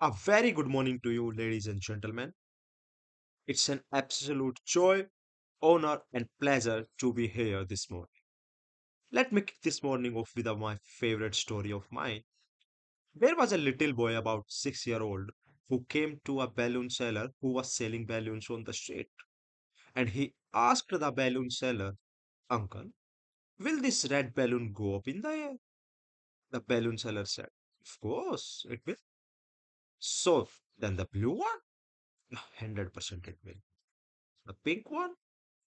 A very good morning to you, ladies and gentlemen. It's an absolute joy, honor, and pleasure to be here this morning. Let me kick this morning off with my favorite story of mine. There was a little boy about 6 year old who came to a balloon seller who was selling balloons on the street. And he asked the balloon seller, Uncle, will this red balloon go up in the air? The balloon seller said, Of course, it will. So, then the blue one? 100% it will. The pink one?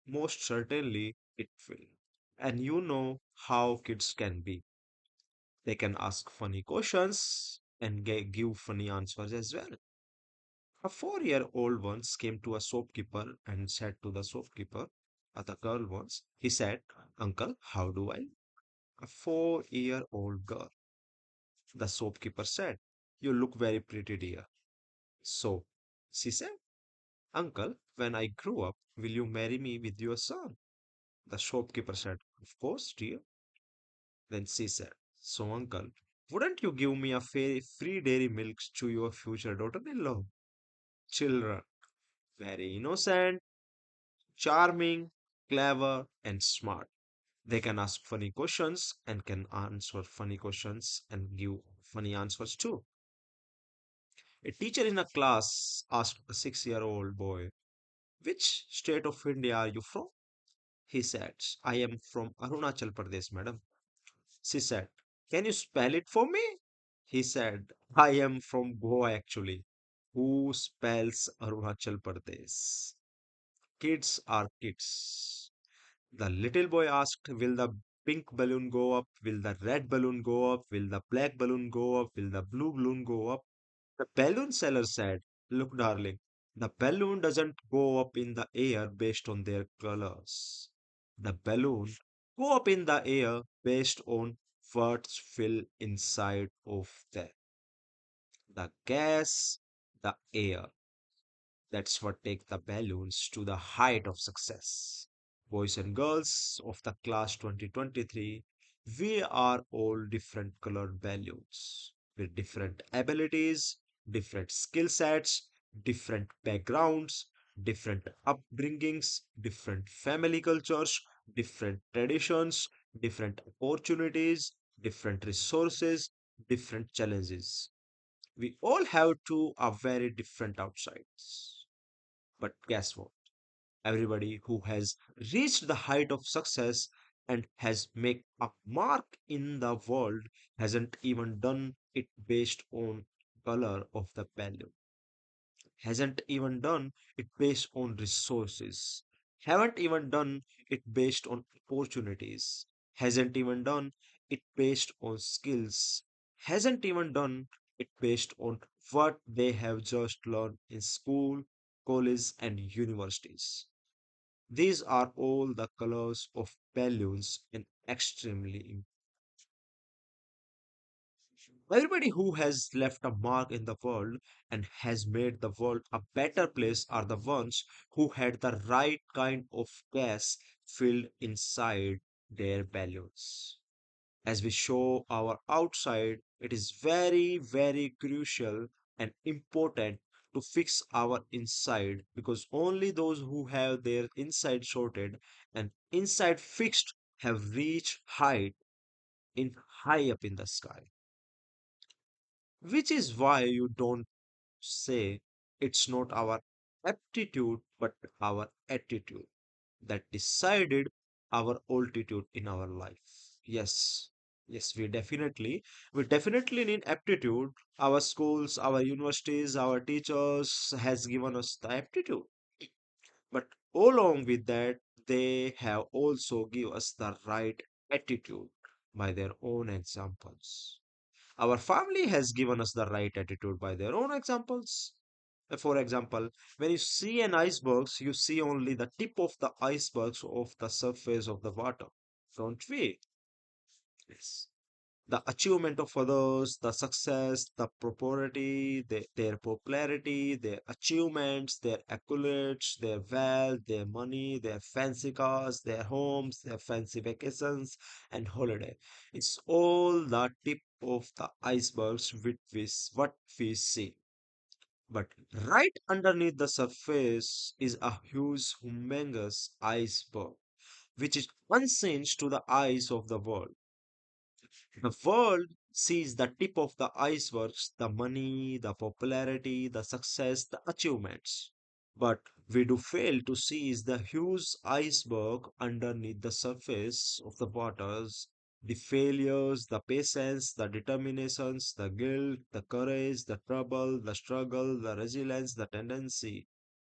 Most certainly it will. And you know how kids can be. They can ask funny questions and give funny answers as well. A 4 year old once came to a shopkeeper and said to the shopkeeper, the girl once, he said, Uncle, how do I? A 4 year old girl. The shopkeeper said, You look very pretty, dear. So she said, Uncle, when I grow up, will you marry me with your son? The shopkeeper said, Of course, dear. Then she said, So, uncle, wouldn't you give me a free dairy milk to your future daughter-in-law? Children, very innocent, charming, clever, and smart. They can ask funny questions and can answer funny questions and give funny answers too. A teacher in a class asked a 6 year old boy, Which state of India are you from? He said, I am from Arunachal Pradesh, madam. She said, Can you spell it for me? He said, I am from Goa actually. Who spells Arunachal Pradesh? Kids are kids. The little boy asked, Will the pink balloon go up? Will the red balloon go up? Will the black balloon go up? Will the blue balloon go up? The balloon seller said, Look, darling, the balloon doesn't go up in the air based on their colors. The balloon go up in the air based on what's filled inside of them. The gas, the air. That's what take the balloons to the height of success. Boys and girls of the class 2023, we are all different colored balloons with different abilities, different skill sets, different backgrounds, different upbringings, different family cultures, different traditions, different opportunities, different resources, different challenges. We all have two are very different outsides. But guess what? Everybody who has reached the height of success and has made a mark in the world hasn't even done it based on color of the balloon, hasn't even done it based on resources, haven't even done it based on opportunities, hasn't even done it based on skills, hasn't even done it based on what they have just learned in school, college, and universities. These are all the colors of balloons and extremely. Everybody who has left a mark in the world and has made the world a better place are the ones who had the right kind of gas filled inside their balloons. As we show our outside, it is very, very crucial and important to fix our inside because only those who have their inside sorted and inside fixed have reached height in high up in the sky. Which is why you don't say it's not our aptitude but our attitude that decided our altitude in our life. Yes, yes, we definitely need aptitude. Our schools, our universities, our teachers has given us the aptitude. But along with that, they have also give us the right attitude by their own examples. Our family has given us the right attitude by their own examples. For example, when you see an iceberg, you see only the tip of the iceberg of the surface of the water, don't we? Yes. The achievement of others, the success, the property, their popularity, their achievements, their accolades, their wealth, their money, their fancy cars, their homes, their fancy vacations and holiday. It's all the tip of the icebergs with what we see. But right underneath the surface is a huge, humongous iceberg, which is unseen to the eyes of the world. The world sees the tip of the icebergs, the money, the popularity, the success, the achievements. But we do fail to see is the huge iceberg underneath the surface of the waters, the failures, the patience, the determinations, the guilt, the courage, the trouble, the struggle, the resilience, the tendency.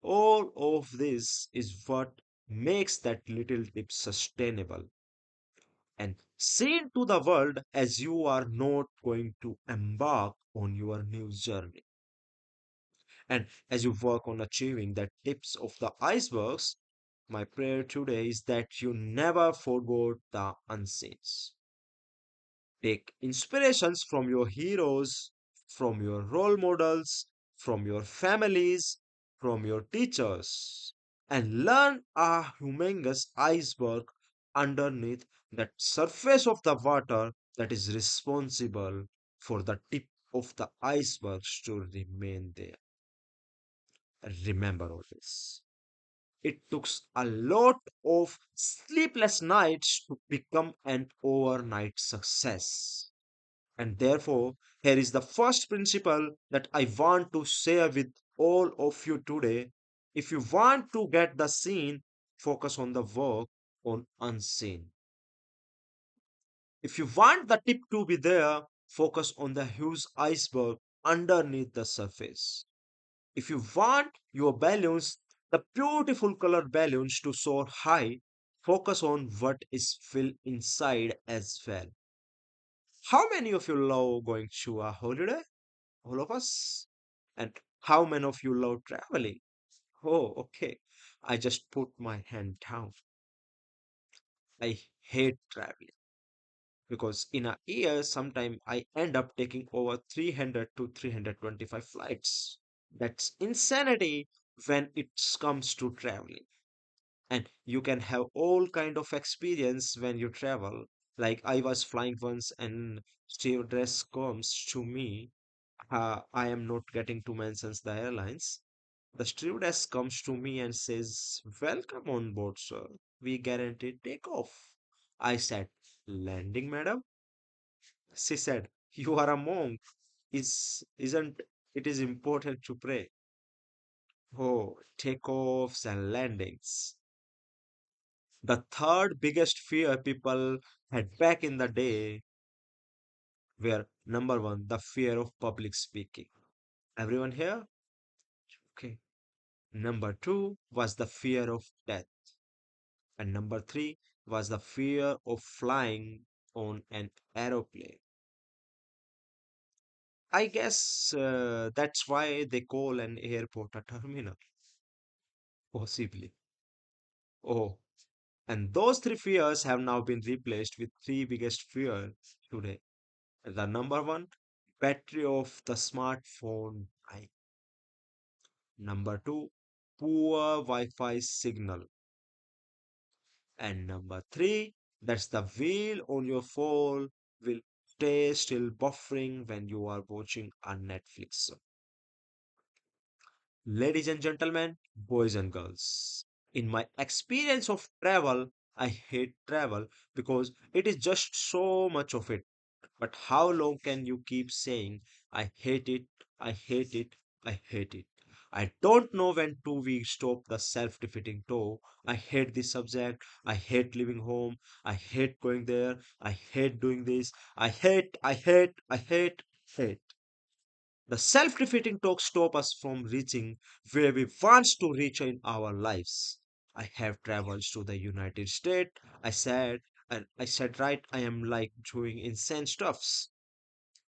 All of this is what makes that little tip sustainable and seen to the world as you are not going to embark on your new journey. And as you work on achieving the tips of the icebergs, my prayer today is that you never forget the unseens. Take inspirations from your heroes, from your role models, from your families, from your teachers, and learn a humongous iceberg underneath that surface of the water that is responsible for the tip of the icebergs to remain there. Remember all this. It took a lot of sleepless nights to become an overnight success. And therefore, here is the first principle that I want to share with all of you today. If you want to get the seen, focus on the work on unseen. If you want the tip to be there, focus on the huge iceberg underneath the surface. If you want your balloons, the beautiful colored balloons to soar high, focus on what is filled inside as well. How many of you love going to a holiday? All of us. And how many of you love traveling? Oh, okay. I just put my hand down. I hate traveling because in a year, sometime I end up taking over 300 to 325 flights. That's insanity when it comes to traveling. And you can have all kind of experience when you travel. Like I was flying once and stewardess comes to me. I am not getting to mention the airlines. The stewardess comes to me and says, "Welcome on board, sir. We guarantee takeoff." I said, "Landing, madam?" She said, "You are a monk. Isn't it is important to pray?" Oh, takeoffs and landings. The third biggest fear people had back in the day were number one, the fear of public speaking. Everyone here? Okay. Number two was the fear of death. And number three was the fear of flying on an aeroplane. I guess that's why they call an airport a terminal, possibly. Oh, and those three fears have now been replaced with three biggest fears today. The number one, battery of the smartphone dying. Number two, poor Wi-Fi signal. And number three, that's the wheel on your phone will stay still buffering when you are watching a Netflix. Ladies and gentlemen, boys and girls, in my experience of travel, I hate travel because it is just so much of it. But how long can you keep saying, "I hate it, I hate it, I hate it"? I don't know when to we stop the self defeating talk. I hate this subject. I hate leaving home. I hate going there. I hate doing this. I hate. The self defeating talk stop us from reaching where we want to reach in our lives. I have traveled to the United States. I said, right, I am like doing insane stuffs.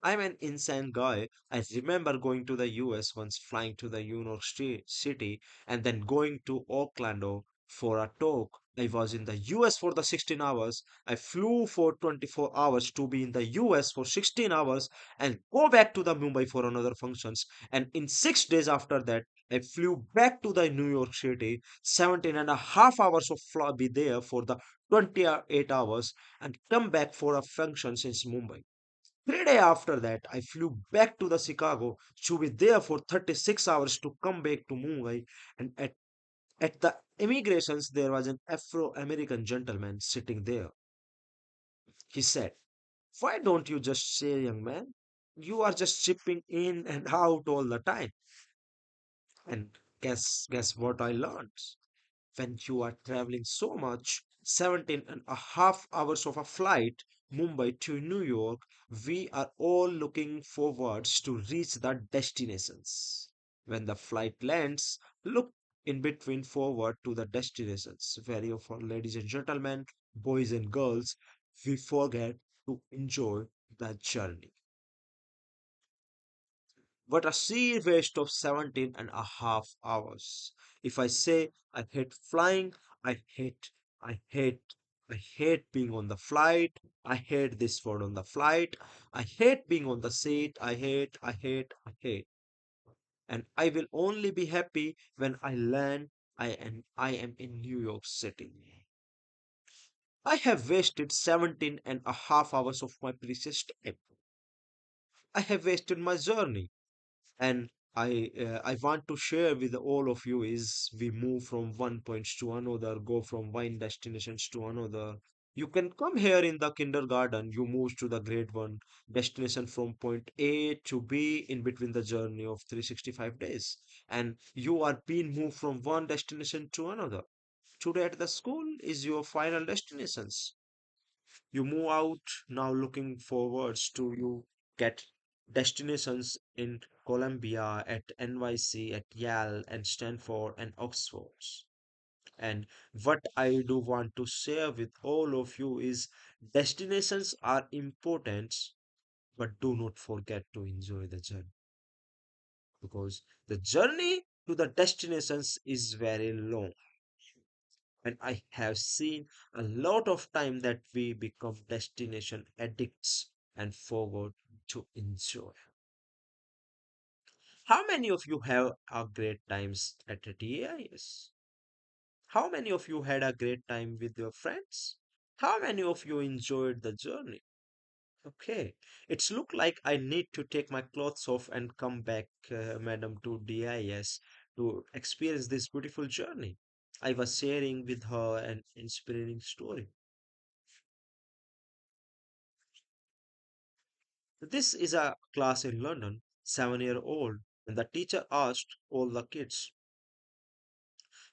I'm an insane guy. I remember going to the US once, flying to the New York City, and then going to Orlando for a talk. I was in the US for the 16 hours. I flew for 24 hours to be in the US for 16 hours and go back to the Mumbai for another functions. And in 6 days after that, I flew back to the New York City, 17 and a half hours of fly be there for the 28 hours and come back for a function since Mumbai. 3 days after that, I flew back to the Chicago to be there for 36 hours to come back to Mumbai. And at the immigrations, there was an Afro-American gentleman sitting there. He said, "Why don't you just say, young man? You are just chipping in and out all the time." And guess what I learned? When you are traveling so much, 17 and a half hours of a flight, Mumbai to New York, we are all looking forwards to reach the destinations. When the flight lands, look in between forward to the destinations. Very often, ladies and gentlemen, boys and girls, we forget to enjoy the journey. What a sheer waste of 17 and a half hours. If I say I hate flying, I hate, I hate, I hate being on the flight. I hate this word on the flight. I hate being on the seat. I hate. And I will only be happy when I land. I am in New York City. I have wasted 17 and a half hours of my precious time. I have wasted my journey. And I want to share with all of you is we move from one point to another, go from one destinations to another. You can come here in the kindergarten, you move to the grade one destination from point A to B in between the journey of 365 days, and you are being moved from one destination to another. Today at the school is your final destinations. You move out now looking forwards to you get destinations in Columbia, at NYC, at Yale and Stanford and Oxford. And what I do want to share with all of you is destinations are important, but do not forget to enjoy the journey because the journey to the destinations is very long. And I have seen a lot of time that we become destination addicts and forgot to enjoy. How many of you have a great times at a DAIS? How many of you had a great time with your friends? How many of you enjoyed the journey? Okay, it's look like I need to take my clothes off and come back, madam, to DIS to experience this beautiful journey. I was sharing with her an inspiring story. This is a class in London, 7 year old, and the teacher asked all the kids,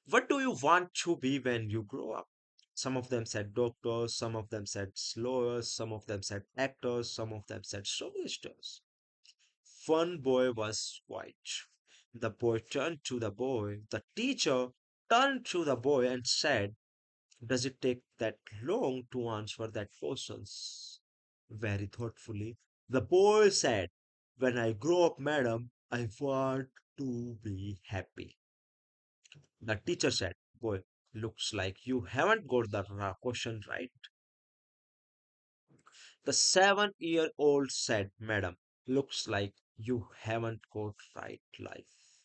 "What do you want to be when you grow up?" Some of them said doctors, some of them said lawyers, some of them said actors, some of them said soldiers. One boy was white. The boy turned to the boy. The teacher turned to the boy and said, "Does it take that long to answer that questions?" Very thoughtfully, the boy said, "When I grow up, madam, I want to be happy." The teacher said, "Boy, looks like you haven't got the question right." The 7 year old said, "Madam, looks like you haven't got right life."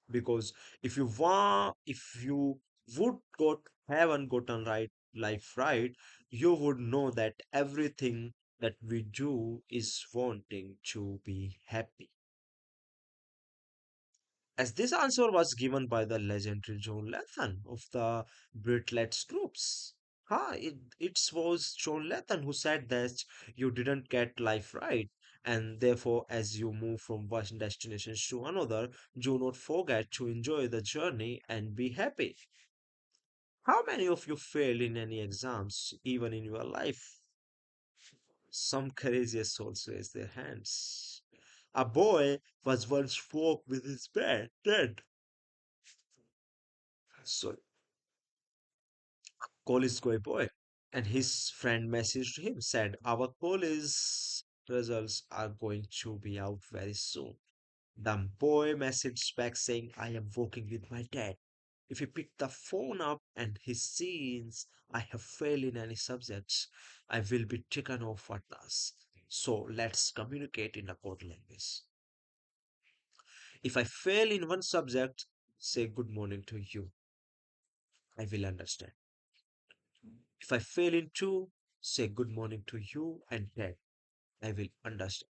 Because if you would got haven't gotten right life right, you would know that everything that we do is wanting to be happy. As this answer was given by the legendary John Lethan of the Britlets groups. It was John Lethan who said that you didn't get life right, and therefore, as you move from one destination to another, do not forget to enjoy the journey and be happy. How many of you failed in any exams, even in your life? Some courageous souls raise their hands. A boy was once woke with his bed dead. So college guy boy. And his friend messaged him, said, "Our college results are going to be out very soon." The boy messaged back saying, "I am working with my dad. If he picked the phone up and he sees I have failed in any subjects, I will be taken off a task. So let's communicate in a code language. If I fail in one subject, say good morning to you. I will understand. If I fail in two, say good morning to you and dad. I will understand.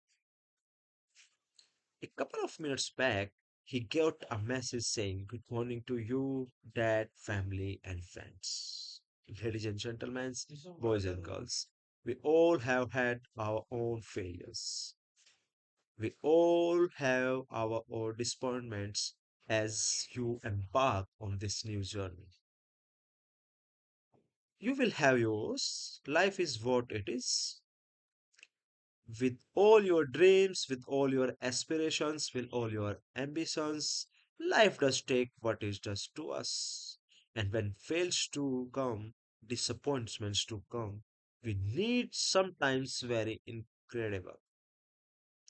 A couple of minutes back, he got a message saying, "Good morning to you, dad, family, and friends." Ladies and gentlemen, boys and girls, we all have had our own failures. We all have our own disappointments as you embark on this new journey. You will have yours. Life is what it is. With all your dreams, with all your aspirations, with all your ambitions, life does take what it does to us. And when fails to come, disappointments to come, we need sometimes very incredible.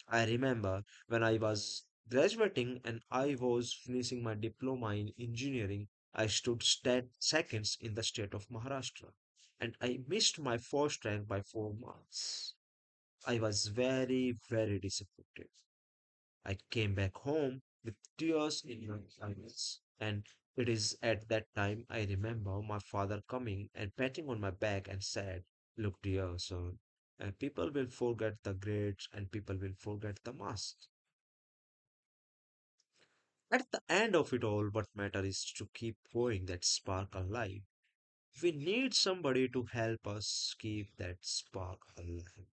I remember when I was graduating and I was finishing my diploma in engineering, I stood seconds in the state of Maharashtra and I missed my first rank by 4 months. I was very, very disappointed. I came back home with tears in my eyes, and it is at that time I remember my father coming and patting on my back and said, "Look, dear son, people will forget the grades and people will forget the marks. At the end of it all, what matters is to keep going that spark alive. We need somebody to help us keep that spark alive.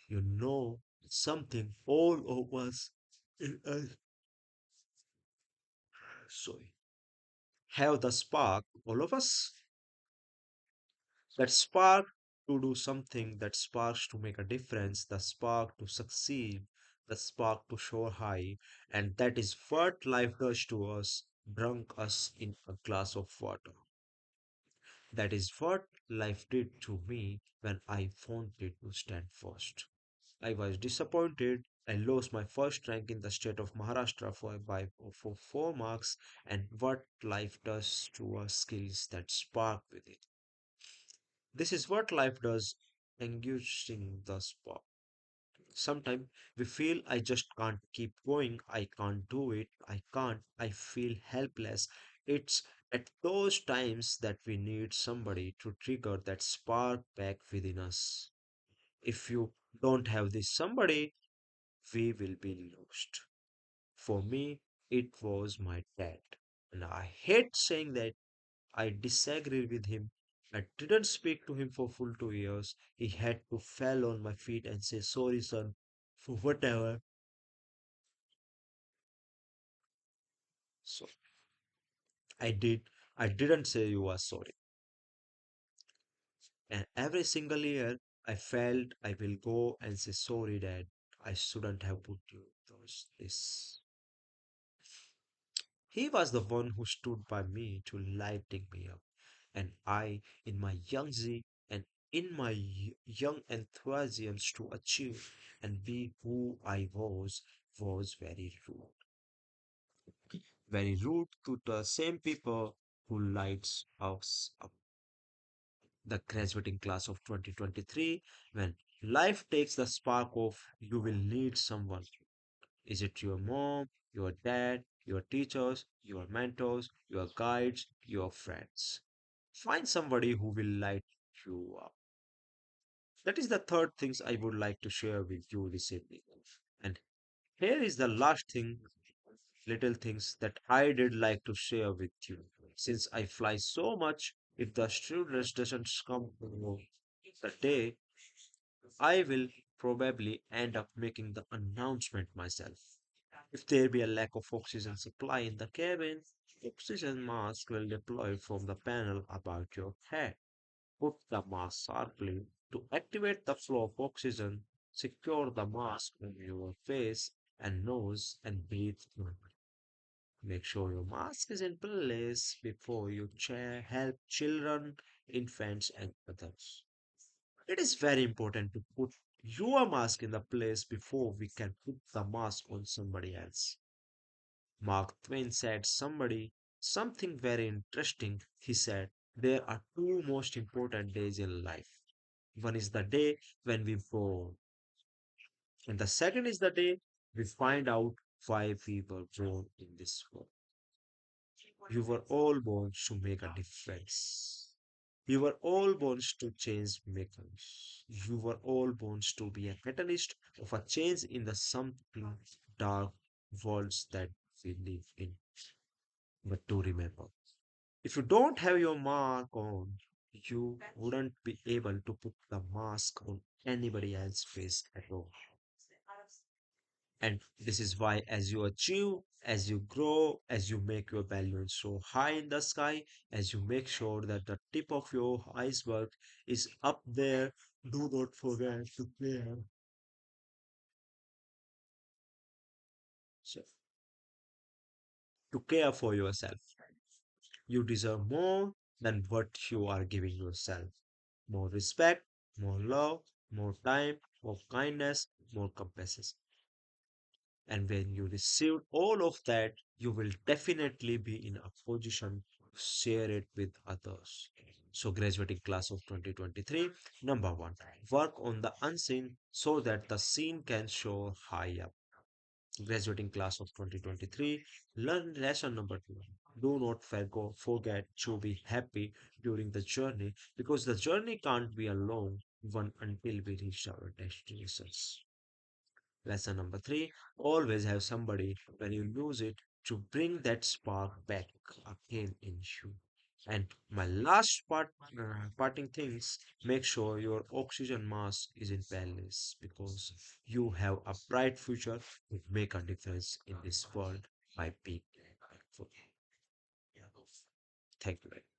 You know, something all of us in us, sorry, have the spark, all of us, that spark to do something, that sparks to make a difference, the spark to succeed, the spark to soar high, and that is what life does to us, drunk us in a glass of water. That is what life did to me when I wanted to stand first. I was disappointed. I lost my first rank in the state of Maharashtra for 4 marks, and what life does to our skills that spark with it. This is what life does, extinguishing the spark. Sometimes we feel I just can't keep going, I can't do it, I can't, I feel helpless. It's at those times that we need somebody to trigger that spark back within us. If you don't have this somebody, we will be lost. For me, it was my dad. And I hate saying that I disagree with him. I didn't speak to him for full 2 years. He had to fall on my feet and say, "Sorry, son, for whatever." So I did. I didn't say you are sorry. And every single year, I felt I will go and say, "Sorry, dad. I shouldn't have put you through this." He was the one who stood by me to lighting me up. And I, in my young zeal and in my young enthusiasm to achieve and be who I was very rude to the same people who lights us up. The graduating class of 2023, when life takes the spark off, you will need someone. Is it your mom, your dad, your teachers, your mentors, your guides, your friends? Find somebody who will light you up. That is the third things I would like to share with you this evening. And here is the last thing, little things that I did like to share with you. Since I fly so much, if the students doesn't come to the day, I will probably end up making the announcement myself. If there be a lack of oxygen supply in the cabin, oxygen mask will deploy from the panel about your head. Put the mask sharply to activate the flow of oxygen. Secure the mask on your face and nose and breathe normally. Make sure your mask is in place before you help children, infants, and others. It is very important to put your mask in the place before we can put the mask on somebody else. Mark Twain said something very interesting. He said, "There are two most important days in life. One is the day when we born, and the second is the day we find out why we were born in this world. You were all born to make a difference." You were all born to change makers. You were all born to be a catalyst of a change in the something dark worlds that we live in. But to remember, if you don't have your mark on, you wouldn't be able to put the mask on anybody else's face at all. And this is why, as you achieve, as you grow, as you make your balloon so high in the sky, as you make sure that the tip of your iceberg is up there, do not forget so, to care for yourself. You deserve more than what you are giving yourself. More respect, more love, more time, more kindness, more compassion. And when you receive all of that, you will definitely be in a position to share it with others. So, graduating class of 2023, number one, work on the unseen so that the seen can show high up. Graduating class of 2023, learn lesson number two. Do not forget to be happy during the journey because the journey can't be a long one until we reach our destinations. Lesson number three, always have somebody when you lose it to bring that spark back again in you. And my last parting things, make sure your oxygen mask is in balance because you have a bright future to make a difference in this world by being thankful. Thank you.